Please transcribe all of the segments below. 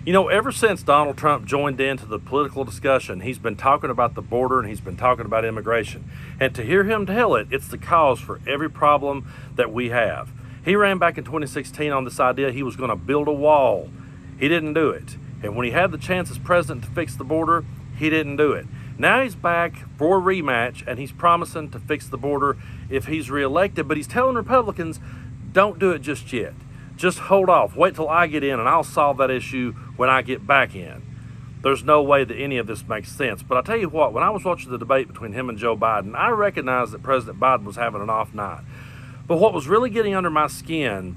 You know, ever since Donald Trump joined into the political discussion, he's been talking about the border and he's been talking about immigration. And to hear him tell it, it's the cause for every problem that we have. He ran back in 2016 on this idea he was going to build a wall. He didn't do it. And when he had the chance as president to fix the border, he didn't do it. Now he's back for a rematch and he's promising to fix the border if he's reelected, but he's telling Republicans, don't do it just yet. Just hold off. Wait till I get in and I'll solve that issue when I get back in. There's no way that any of this makes sense. But I tell you what, when I was watching the debate between him and Joe Biden, I recognized that President Biden was having an off night. But what was really getting under my skin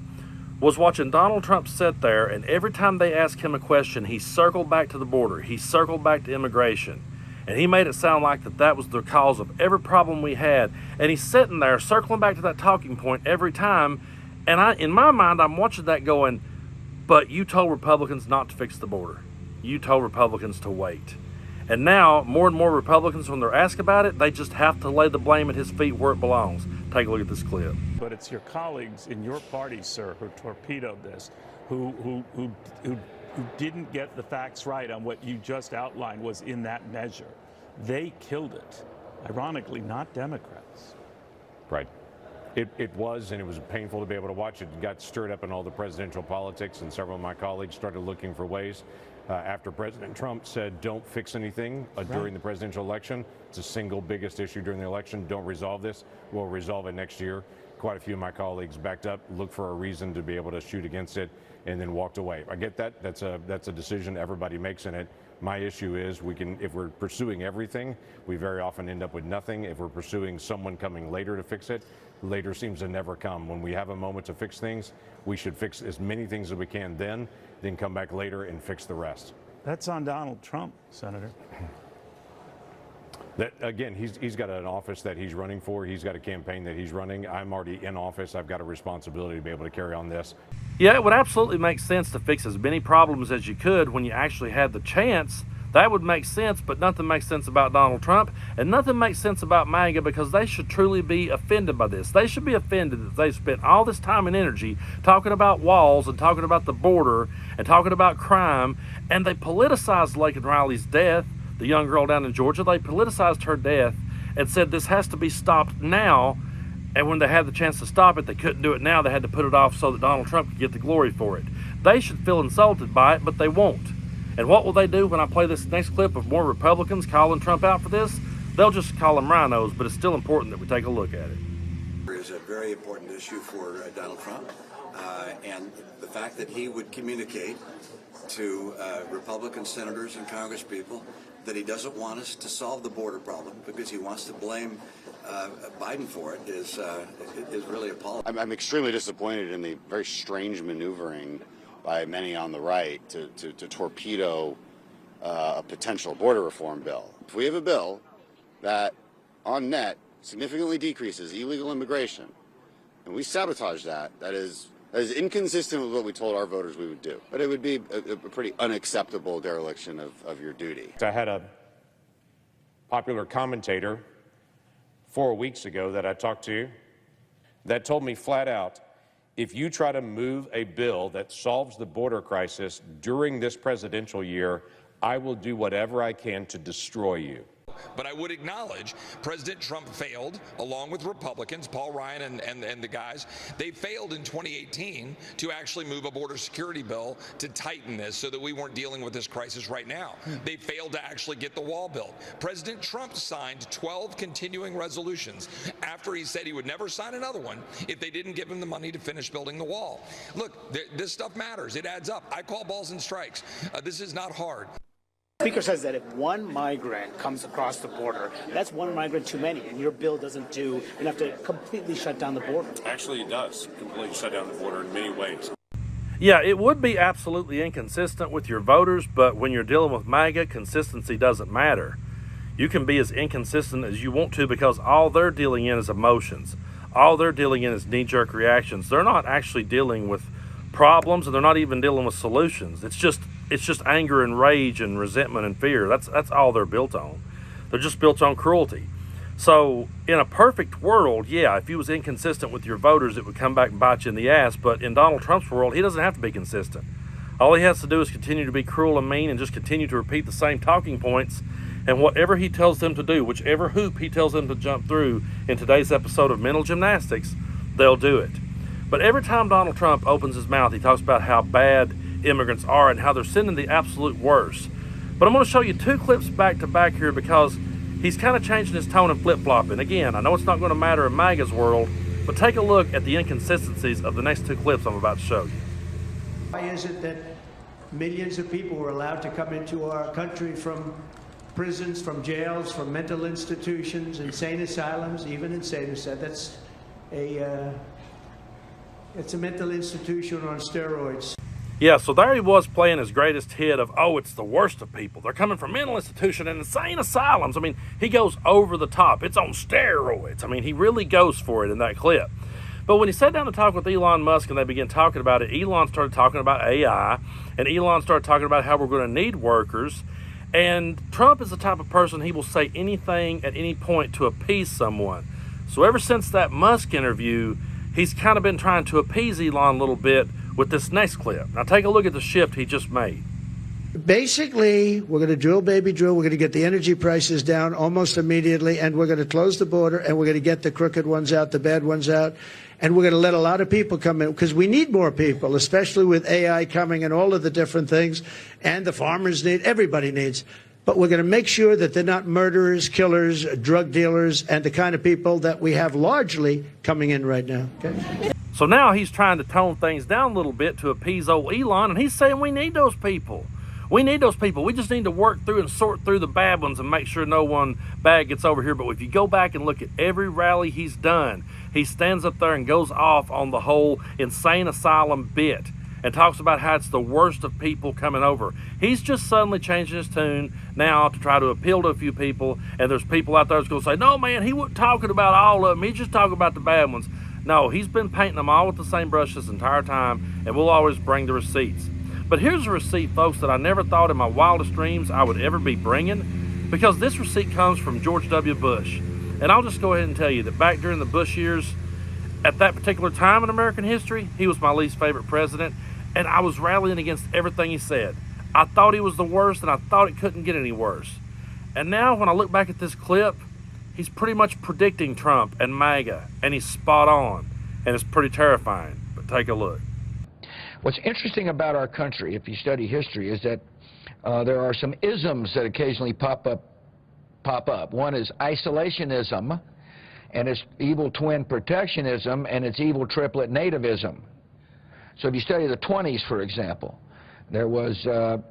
was watching Donald Trump sit there, and every time they asked him a question, he circled back to the border. He circled back to immigration. And he made it sound like that was the cause of every problem we had. And he's sitting there circling back to that talking point every time. And in my mind, I'm watching that going, but you told Republicans not to fix the border. You told Republicans to wait. And now, more and more Republicans, when they're asked about it, they just have to lay the blame at his feet where it belongs. Take a look at this clip. But it's your colleagues in your party, sir, who torpedoed this, who didn't get the facts right on what you just outlined was in that measure. They killed it. Ironically, not Democrats. Right. It was, and it was painful to be able to watch. It got stirred up in all the presidential politics, and several of my colleagues started looking for ways. After President Trump said, don't fix anything during the presidential election. It's the single biggest issue during the election. Don't resolve this. We'll resolve it next year. Quite a few of my colleagues backed up, looked for a reason to be able to shoot against it, and then walked away. I get that. That's a decision everybody makes in it. My issue is if we're pursuing everything, we very often end up with nothing. If we're pursuing someone coming later to fix it, later seems to never come. When we have a moment to fix things, we should fix as many things as we can then come back later and fix the rest. That's on Donald Trump, Senator. That, again, he's got an office that he's running for. He's got a campaign that he's running. I'm already in office. I've got a responsibility to be able to carry on this. Yeah, it would absolutely make sense to fix as many problems as you could when you actually had the chance. That would make sense, but nothing makes sense about Donald Trump, and nothing makes sense about Maga, because they should truly be offended by this. They should be offended that they spent all this time and energy talking about walls and talking about the border and talking about crime, and they politicized Laken Riley's death, the young girl down in Georgia. They politicized her death and said this has to be stopped now, and when they had the chance to stop it, they couldn't do it now. They had to put it off so that Donald Trump could get the glory for it. They should feel insulted by it, but they won't. And what will they do when I play this next clip of more Republicans calling Trump out for this? They'll just call them rhinos, but it's still important that we take a look at it. It is a very important issue for Donald Trump, and the fact that he would communicate to Republican senators and congresspeople that he doesn't want us to solve the border problem because he wants to blame Biden for it is really appalling. I'm extremely disappointed in the very strange maneuvering by many on the right to torpedo a potential border reform bill. If we have a bill that, on net, significantly decreases illegal immigration, and we sabotage that is inconsistent with what we told our voters we would do. But it would be a pretty unacceptable dereliction of your duty. I had a popular commentator 4 weeks ago that I talked to that told me flat out, if you try to move a bill that solves the border crisis during this presidential year, I will do whatever I can to destroy you. But I would acknowledge President Trump failed, along with Republicans, Paul Ryan and the guys. They failed in 2018 to actually move a border security bill to tighten this so that we weren't dealing with this crisis right now. They failed to actually get the wall built. President Trump signed 12 continuing resolutions after he said he would never sign another one if they didn't give him the money to finish building the wall. Look, this stuff matters. It adds up. I call balls and strikes. This is not hard. The Speaker says that if one migrant comes across the border, that's one migrant too many, and your bill doesn't do enough to completely shut down the border. Actually, it does completely shut down the border in many ways. Yeah, it would be absolutely inconsistent with your voters, but when you're dealing with MAGA, consistency doesn't matter. You can be as inconsistent as you want to because all they're dealing in is emotions. All they're dealing in is knee-jerk reactions. They're not actually dealing with problems, and they're not even dealing with solutions. It's just anger and rage and resentment and fear. That's all they're built on. They're just built on cruelty. So in a perfect world, yeah, if you was inconsistent with your voters, it would come back and bite you in the ass. But in Donald Trump's world, he doesn't have to be consistent. All he has to do is continue to be cruel and mean and just continue to repeat the same talking points, and whatever he tells them to do, whichever hoop he tells them to jump through in today's episode of Mental Gymnastics, they'll do it. But every time Donald Trump opens his mouth, he talks about how bad immigrants are and how they're sending the absolute worst. But I'm going to show you two clips back to back here because he's kind of changing his tone and flip-flopping. Again, I know it's not going to matter in Maga's world, but take a look at the inconsistencies of the next two clips I'm about to show you. Why is it that millions of people were allowed to come into our country from prisons, from jails, from mental institutions, insane asylums, even insane asylums? It's a mental institution on steroids. Yeah, so there he was playing his greatest hit of, oh, it's the worst of people. They're coming from mental institution and insane asylums. I mean, he goes over the top. It's on steroids. I mean, he really goes for it in that clip. But when he sat down to talk with Elon Musk and they began talking about it, Elon started talking about AI, and Elon started talking about how we're going to need workers. And Trump is the type of person, he will say anything at any point to appease someone. So ever since that Musk interview, he's kind of been trying to appease Elon a little bit with this next clip. Now take a look at the shift he just made. Basically, we're going to drill, baby, drill. We're going to get the energy prices down almost immediately, and we're going to close the border, and we're going to get the crooked ones out, the bad ones out, and we're going to let a lot of people come in because we need more people, especially with AI coming and all of the different things, and the farmers need, everybody needs. But we're going to make sure that they're not murderers, killers, drug dealers, and the kind of people that we have largely coming in right now. Okay? So now he's trying to tone things down a little bit to appease old Elon, and he's saying we need those people. We need those people. We just need to work through and sort through the bad ones and make sure no one bad gets over here. But if you go back and look at every rally he's done, he stands up there and goes off on the whole insane asylum bit and talks about how it's the worst of people coming over. He's just suddenly changing his tune now to try to appeal to a few people, and there's people out there that's going to say, no, man, he wasn't talking about all of them. He's just talking about the bad ones. No, he's been painting them all with the same brush this entire time, and we'll always bring the receipts. But here's a receipt, folks, that I never thought in my wildest dreams I would ever be bringing, because this receipt comes from George W. Bush. And I'll just go ahead and tell you that back during the Bush years, at that particular time in American history, he was my least favorite president, and I was rallying against everything he said. I thought he was the worst, and I thought it couldn't get any worse. And now when I look back at this clip, he's pretty much predicting Trump and MAGA, and he's spot on, and it's pretty terrifying. But take a look. What's interesting about our country, if you study history, is that there are some isms that occasionally pop up. One is isolationism, and its evil twin protectionism, and its evil triplet nativism. So if you study the 20s, for example, there was an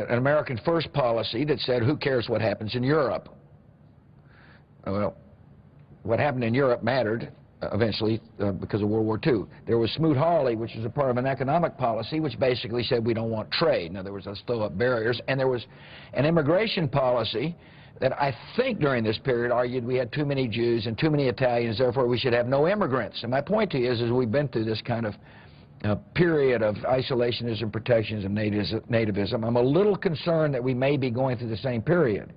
American First policy that said, who cares what happens in Europe? Well, what happened in Europe mattered eventually because of World War II. There was Smoot-Hawley, which was a part of an economic policy, which basically said we don't want trade. In other words, let's throw up barriers. And there was an immigration policy that I think during this period argued we had too many Jews and too many Italians, therefore we should have no immigrants. And my point to you is we've been through this kind of period of isolationism, protectionism, nativism. I'm a little concerned that we may be going through the same period.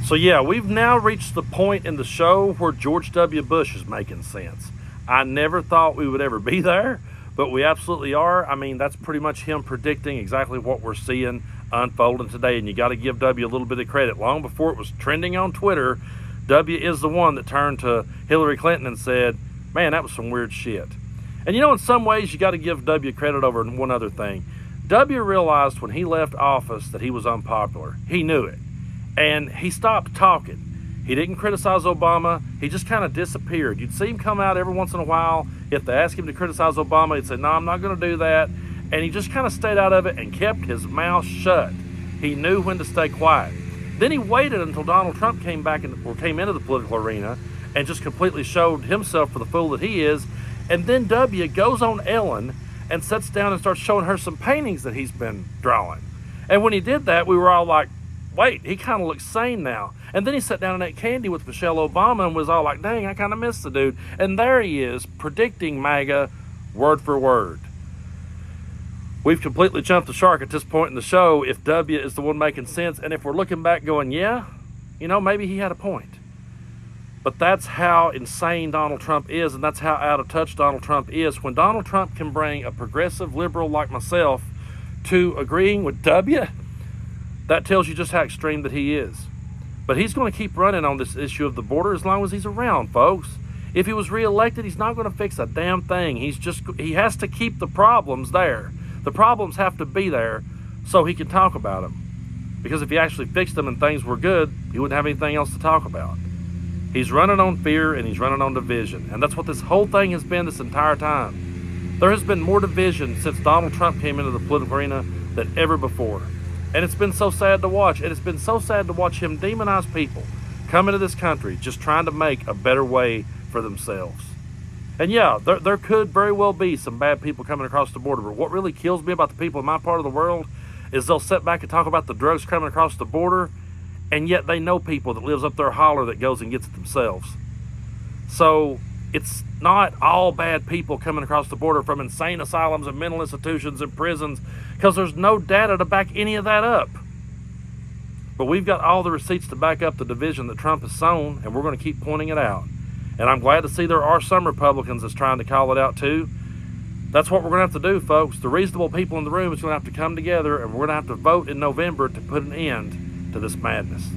So yeah, we've now reached the point in the show where George W. Bush is making sense. I never thought we would ever be there, but we absolutely are. I mean, that's pretty much him predicting exactly what we're seeing unfolding today, and you got to give W a little bit of credit. Long before it was trending on Twitter, W is the one that turned to Hillary Clinton and said, man, that was some weird shit. And you know, in some ways, you got to give W credit over one other thing. W realized when he left office that he was unpopular. He knew it. And he stopped talking. He didn't criticize Obama. He just kind of disappeared. You'd see him come out every once in a while. If they asked him to criticize Obama, he'd say, no, I'm not going to do that. And he just kind of stayed out of it and kept his mouth shut. He knew when to stay quiet. Then he waited until Donald Trump came into the political arena and just completely showed himself for the fool that he is. And then W goes on Ellen and sits down and starts showing her some paintings that he's been drawing. And when he did that, we were all like, wait, he kind of looks sane now. And then he sat down and ate candy with Michelle Obama and was all like, dang, I kind of miss the dude. And there he is, predicting MAGA word for word. We've completely jumped the shark at this point in the show if W is the one making sense. And if we're looking back going, yeah, you know, maybe he had a point. But that's how insane Donald Trump is, and that's how out of touch Donald Trump is. When Donald Trump can bring a progressive liberal like myself to agreeing with W, that tells you just how extreme that he is. But he's going to keep running on this issue of the border as long as he's around, folks. If he was reelected, he's not going to fix a damn thing. He has to keep the problems there. The problems have to be there so he can talk about them. Because if he actually fixed them and things were good, he wouldn't have anything else to talk about. He's running on fear and he's running on division. And that's what this whole thing has been this entire time. There has been more division since Donald Trump came into the political arena than ever before. And it's been so sad to watch. And it's been so sad to watch him demonize people come into this country just trying to make a better way for themselves. And yeah, there could very well be some bad people coming across the border. But what really kills me about the people in my part of the world is they'll sit back and talk about the drugs coming across the border, and yet they know people that lives up their holler that goes and gets it themselves. So it's not all bad people coming across the border from insane asylums and mental institutions and prisons, because there's no data to back any of that up. But we've got all the receipts to back up the division that Trump has sown, and we're going to keep pointing it out. And I'm glad to see there are some Republicans that's trying to call it out too. That's what we're going to have to do, folks. The reasonable people in the room is going to have to come together, and we're going to have to vote in November to put an end to this madness.